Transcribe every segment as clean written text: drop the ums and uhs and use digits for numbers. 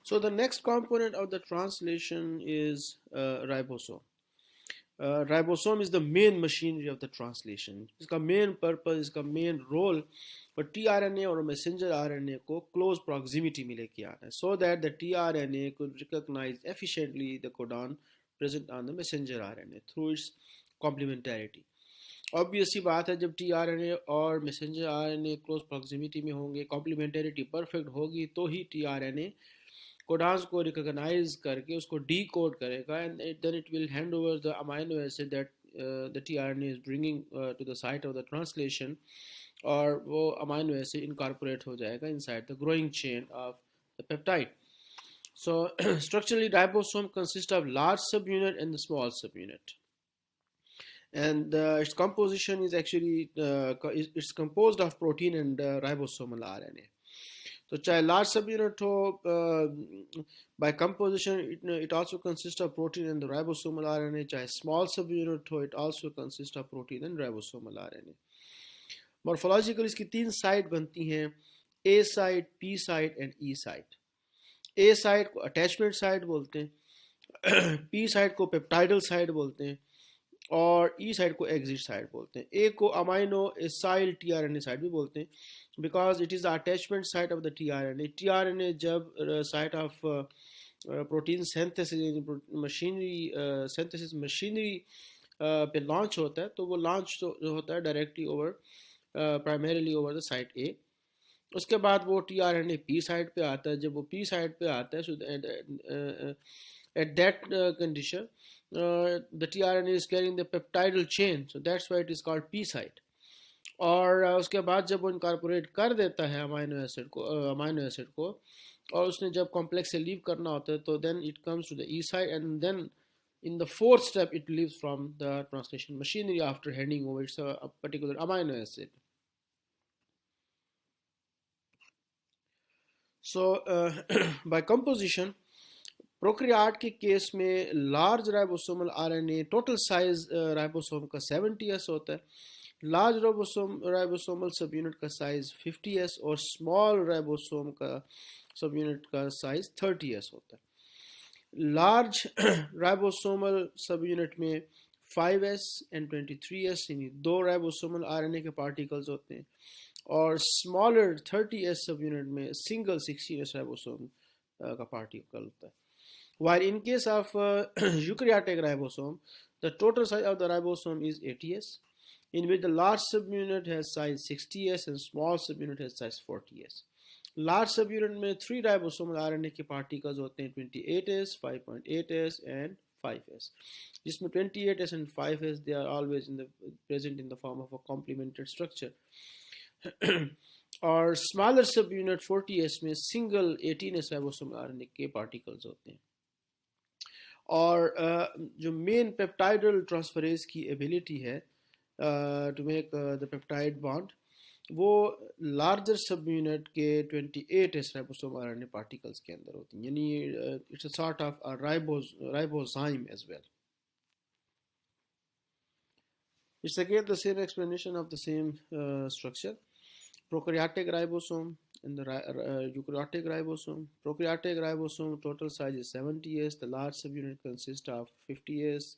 So the next component of the translation is ribosome. Ribosome is the main machinery of the translation. इसका main purpose, इसका main role for tRNA और messenger RNA को close proximity में लेके आना है, so that the tRNA could recognize efficiently the codon present on the messenger RNA through its complementarity. Obvious सी बात है, जब tRNA और मैसेंजर आरएनए क्लोज प्रॉक्सिमिटी में होंगे, कॉम्प्लीमेंटेरिटी परफेक्ट होगी, तो ही tRNA कोडांस को रिकॉग्नाइज करके उसको डी कोड करेगा, and then it will hand over the amino acid that the tRNA is bringing to the site of the translation, और वो अमाइनो एसिड इनकॉर्पोरेट हो जाएगा inside the growing chain of the peptide. So structurally ribosome consists of large subunit and the small subunit, and its composition is actually it's composed of protein and ribosomal RNA. तो चाहे large subunit हो, by composition it also consists of protein and the ribosomal RNA. चाहे small subunit हो, it also consists of protein and ribosomal RNA. Morphological इसकी तीन side बनती हैं, A side, P side and E side. A side को attachment side बोलते हैं, P side को पेप्टाइडल साइड बोलते हैं, और E साइड को एग्जिट साइड बोलते हैं. A को अमाइनो एसाइल tRNA साइड भी बोलते हैं, because it is the attachment site of the tRNA जब site of protein synthesis machinery पे लॉन्च होता है, तो वो लॉन्च जो होता है directly over primarily over the site A. उसके बाद वो tRNA P साइड पे आता है. जब वो P साइड पे आता है, सो at that condition the tRNA is carrying the peptidal chain, so that's why it is called P site. और उसके बाद जब वो इनकॉर्पोरेट कर देता है अमाइनो एसिड को, और उसने जब कॉम्प्लेक्स से लीव करना होता है, तो then it comes to the E site, and then in the fourth step it leaves from the translation machinery after handing over its a particular amino acid. So by composition, प्रोक्रियाट के case में large ribosomal RNA total size ribosome का 70s होता है, large ribosomal सब unit का size 50s और small ribosome का सब यूनिट का साइज 30s होता है. लार्ज राइबोसोमल सब यूनिट में 5s एंड 23s यानी दो राइबोसोमल आरएनए के पार्टिकल्स होते हैं, और स्मॉलर 30s सब यूनिट में सिंगल 16s राइबोसोम का पार्टिकल होता है. While in case of eukaryotic ribosome, the total size of the ribosome is 80s, in which the large subunit has size 60s and small subunit has size 40s. Large subunit में 3 ribosomal RNA के particles होते हैं, 28s, 5.8s and 5s. जिसमें 28s and 5s they are always present in the form of a complemented structure. और smaller subunit 40s में single 18s ribosomal RNA के particles होते हैं. और जो मेन पेप्टाइडल ट्रांसफरेज की एबिलिटी है to make the peptide bond, वो लार्जर सब यूनिट के 28s राइबोसोम आरएनए पार्टिकल्स के अंदर होती हैं, यानी it's a sort of ribozyme as well. It's again the same explanation of the same structure. Prokaryotic ribosome and the eukaryotic ribosome. Prokaryotic ribosome total size is 70s. The large subunit consists of 50s,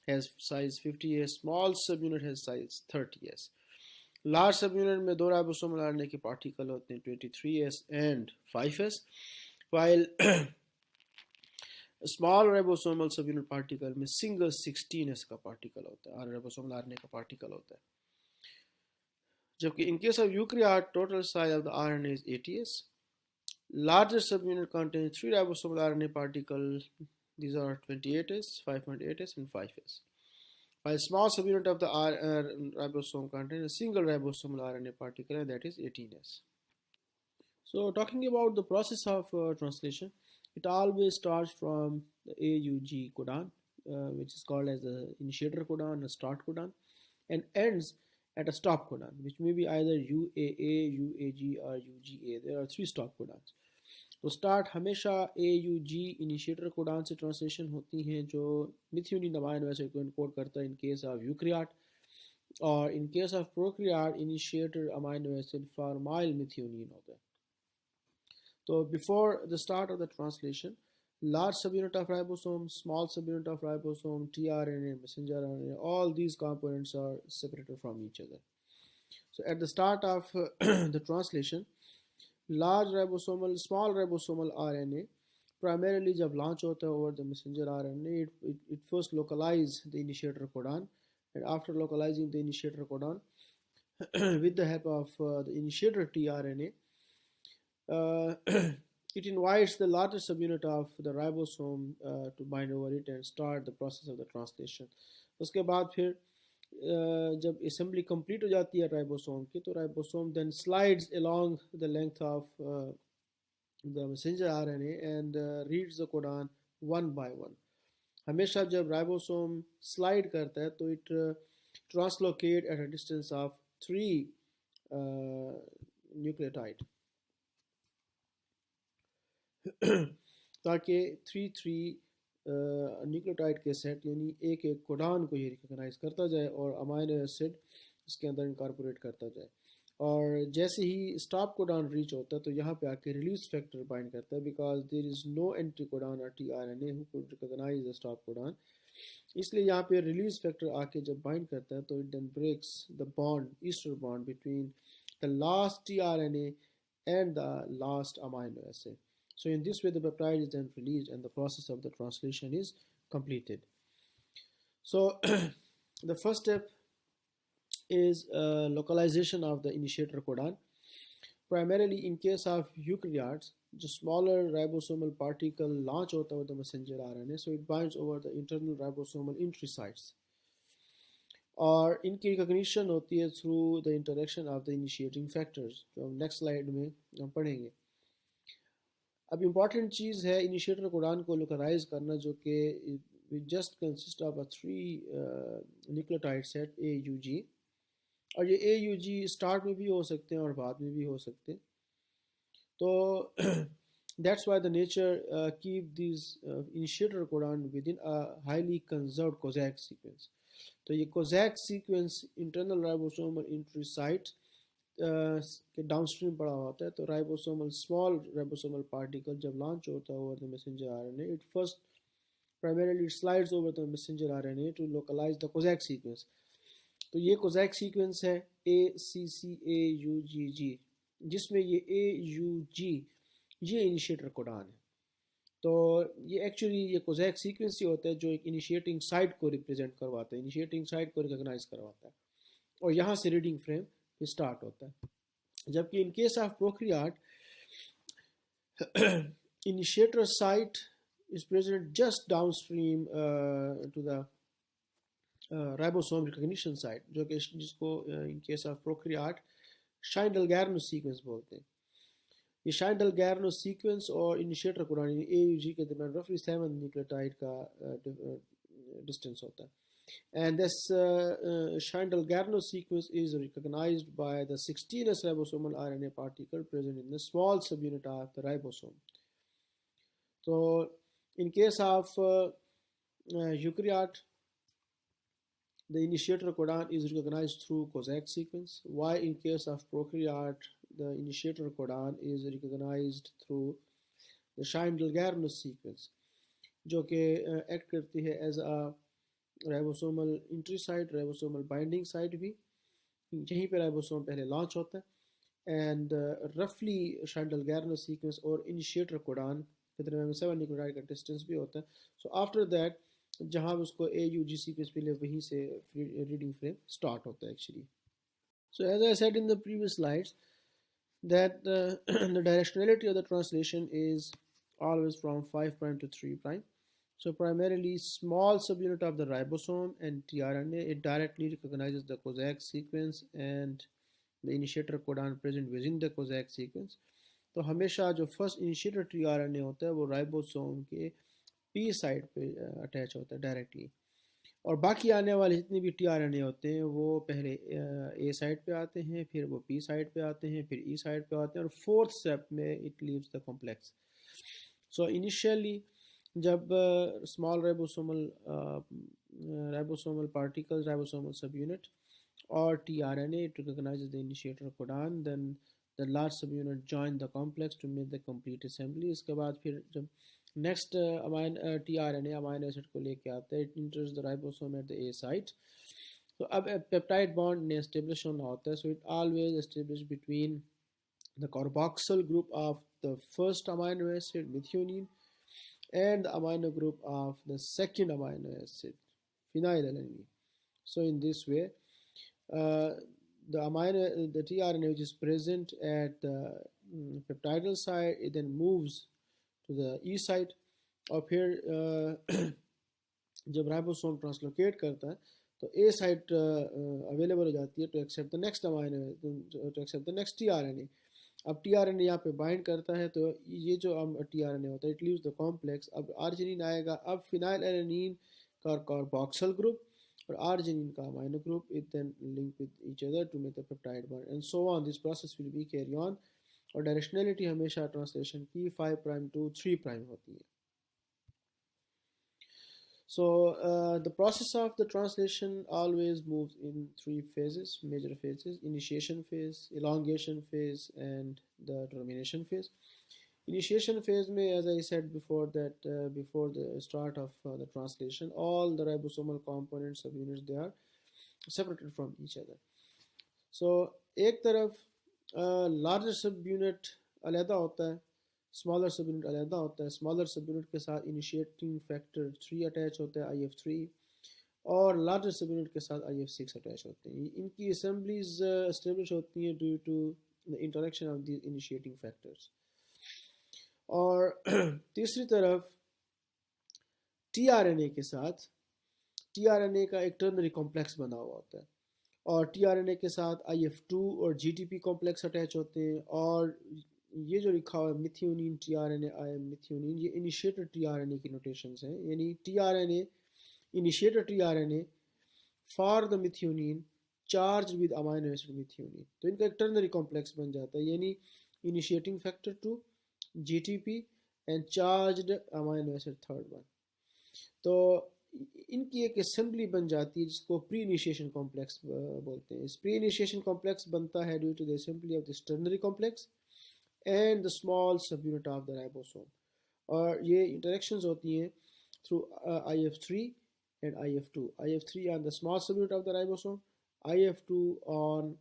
has size 50s. Small subunit has size 30s. Large subunit में दो ribosomal RNA के particle होते हैं, 23s and 5s, while small ribosomal subunit particle में single 16s का particle होता है, और ribosomal RNA का particle होता है. जबकि in case of eukaryote, total size of the RNA is 80s. Larger subunit contains 3 ribosomal RNA particles. These are 28s, 5.8s, and 5s. While small subunit of the ribosome contains a single ribosomal RNA particle, and that is 18s. So, talking about the process of translation, it always starts from the AUG codon, which is called as the initiator codon, a start codon, and ends at a stop codon, which may be either UAA, UAG or UGA. There are 3 stop codons. तो start हमेशा AUG initiator codon से translation होती हैं, जो methionine amino acid को encode करता है in case of eukaryote, और in case of prokaryote initiator amino acid formyl methionine होता है. So before the start of the translation, large subunit of ribosome, small subunit of ribosome, tRNA, messenger RNA, all these components are separated from each other. So at the start of the translation, small ribosomal RNA primarily जब launch होता है over the messenger RNA, it first localize the initiator codon, and after localizing the initiator codon with the help of the initiator tRNA, it invites the larger subunit of the ribosome to bind over it and start the process of the translation. उसके बाद फिर जब assembly complete हो जाती है ribosome की, तो ribosome then slides along the length of the messenger RNA and reads the codon one by one. हमेशा जब राइबोसोम slide करता है तो it translocate at a distance of 3 nucleotide ताकि 3 न्यूक्लियोटाइड के सेट यानी एक एक कोडान को ये रिकॉग्नाइज करता जाए और अमाइनो एसिड इसके अंदर इनकॉर्पोरेट करता जाए। और जैसे ही स्टॉप कोडान रीच होता है तो यहाँ पे आके रिलीज फैक्टर बाइंड करता है, because there is no anticodon और tRNA who could recognise the stop codon. इसलिए यहाँ पे रिलीज फैक्टर आके जब बाइंड करता है तो it then breaks the bond, ester bond between the last tRNA and the last amino acid. So in this way the peptide is then released and the process of the translation is completed. So the first step is localization of the initiator codon. Primarily in case of eukaryotes, the smaller ribosomal particle launch out of the messenger RNA, so it binds over the internal ribosomal entry sites. और इनकी recognition होती है through the interaction of the initiating factors, जो हम next slide में हम पढ़ेंगे। अब इम्पॉर्टेंट चीज़ है इनिशिएटर कोडान को लोकलाइज करना, जो कि just consist of a 3 nucleotide set AUG, और ये AUG स्टार्ट में भी हो सकते हैं और बाद में भी हो सकते हैं। तो that's why the nature keep this initiator codon within a highly conserved Kozak sequence. तो ये Kozak sequence internal ribosomal entry site के डाउनस्ट्रीम पड़ा होता है। तो राइबोसोमल स्मॉल राइबोसोमल पार्टिकल जब लॉन्च होता है over the messenger RNA, it first primarily slides over the messenger RNA to localize the Kozak sequence. तो ये कोजैक सीक्वेंस है ACCAUGG, जिसमें ये AUG ये इनिशिएटर कोडान है। तो ये एक्चुअली ये कोजैक सीक्वेंस ही होता है जो एक इनिशिएटिंग साइट को रिप्रेजेंट करवाता है, इनिशिएटिंग साइट को रिकॉग्नाइज करवाता है, और यहाँ से रीडिंग फ्रेम स्टार्ट होता है। जबकि इन case of prokaryote, initiator site is present just downstream to the ribosome recognition site, जो कि जिसको in case of prokaryote Scheindel-Garno sequence बोलते हैं। ये Scheindel-Garno sequence और इनिशिएटर कोडान AUG के दरमियान roughly 7 न्यूक्लियोटाइड का डिस्टेंस होता है। And this Scheindel-Garno sequence is recognized by the 16S ribosomal RNA particle present in the small subunit of the ribosome. So in case of eukaryote, the initiator codon is recognized through Kozak sequence, while in case of prokaryote, the initiator codon is recognized through the Scheindel-Garno sequence, जो कि act करती है as a ribosomal entry site, ribosomal binding site भी, यहीं पे ribosome पहले launch होता है, and roughly Scheindel-Garno sequence और initiator codon के दरमियान 7 न्यूक्लियोटाइड का डिस्टेंस भी होता है। So after that जहाँ उसको AUG सीक्वेंस मिले वहीं से रीडिंग फ्रेम स्टार्ट होता है actually. So as I said in the previous slides that the directionality of the translation is always from 5 prime to 3 prime. So primarily small subunit of the ribosome and tRNA, it directly recognizes the Kozak sequence and the initiator codon present within the Kozak sequence. तो हमेशा जो first initiator tRNA होता है वो ribosome के P side पे attach होता है डायरेक्टली, और बाकी आने वाले जितने भी tRNA होते हैं वो पहले A साइड पे आते हैं, फिर वो P साइड पे आते हैं, फिर E साइड पे आते हैं, और फोर्थ स्टेप में it leaves the complex. So initially जब small ribosomal particles, ribosomal subunit और tRNA, it recognizes the initiator codon, then the large subunit join the complex to make the complete assembly. इसके बाद फिर जब next tRNA amino acid को लेके आता है, it enters the ribosome at the A site. तो अब peptide bond ने establish होना होता है, so it always establish between the carboxyl group of the first amino acid methionine and the amino group of the second amino acid phenylalanine. So in this way, the tRNA which is present at the peptidal site, it then moves to the E site, और फिर जब ribosome translocate करता है तो ए site available हो जाती है to accept the next amino, to accept the next tRNA. अब टीआरएनए यहाँ पे बाइंड करता है तो ये जो टीआरएनए होता है इट लीव्स द कॉम्प्लेक्स. अब आर्जिनिन आएगा, अब फिनाइलएलेनिन का कार्बोक्सिल ग्रुप और आर्जिनिन का amino group, it then link with each other to make the peptide bond and so on. This process will be carry on. और directionality हमेशा translation की 5 prime to 3 prime होती है. So the process of the translation always moves in 3 phases, major phases: initiation phase, elongation phase, and the termination phase. Initiation phase may, as I said before, that before the start of the translation, all the ribosomal components of units, they are separated from each other. So एक तरफ larger subunit अलग होता है, smaller सब unit अलहदा होता है. Smaller सब यूनिट के साथ इनिशिएटिंग फैक्टर 3 अटैच होता है IF3, और लार्जर सब यूनिट के साथ IF6 अटैच होते हैं. इनकी असेंबलीज एस्टेब्लिश होती हैं due to the interaction of the initiating factors. और तीसरी तरफ टीआरएनए के साथ, टीआरएनए का एक टर्नरी कॉम्प्लेक्स बना हुआ होता है, और टीआरएनए के साथ IF2 और GTP कॉम्प्लेक्स अटैच होते हैं. और ये जो लिखा हुआ है मिथियोनिन टीआरएनए मिथियोनिन, ये इनिशिएटर टीआरएनए की नोटेशंस हैं. यानी tRNA initiator tRNA for the methionine charge with amino acid methionine. तो इनका एक टर्नरी कॉम्प्लेक्स बन जाता है, यानी initiating factor 2 GTP and charged amino acid third one. तो इनकी एक असेंबली बन जाती है जिसको प्री इनिशिएशन कॉम्प्लेक्स बोलते हैं. इस प्री इनिशिएशन कॉम्प्लेक्स बनता है due to the assembly of this ternary complex and the small subunit of the ribosome. और ये interactions होती हैं through IF3 and IF2. IF3 on the small subunit of the ribosome, IF2 on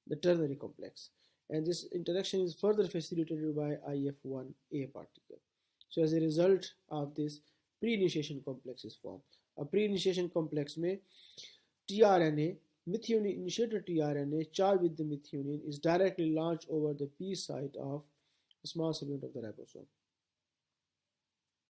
the ternary complex, and this interaction is further facilitated by IF1A particle. So as a result of this, pre-initiation complex is formed. A pre-initiation complex में tRNA methionine, initiator tRNA charged with the methionine, is directly launched over the P site of a small subunit of the ribosome.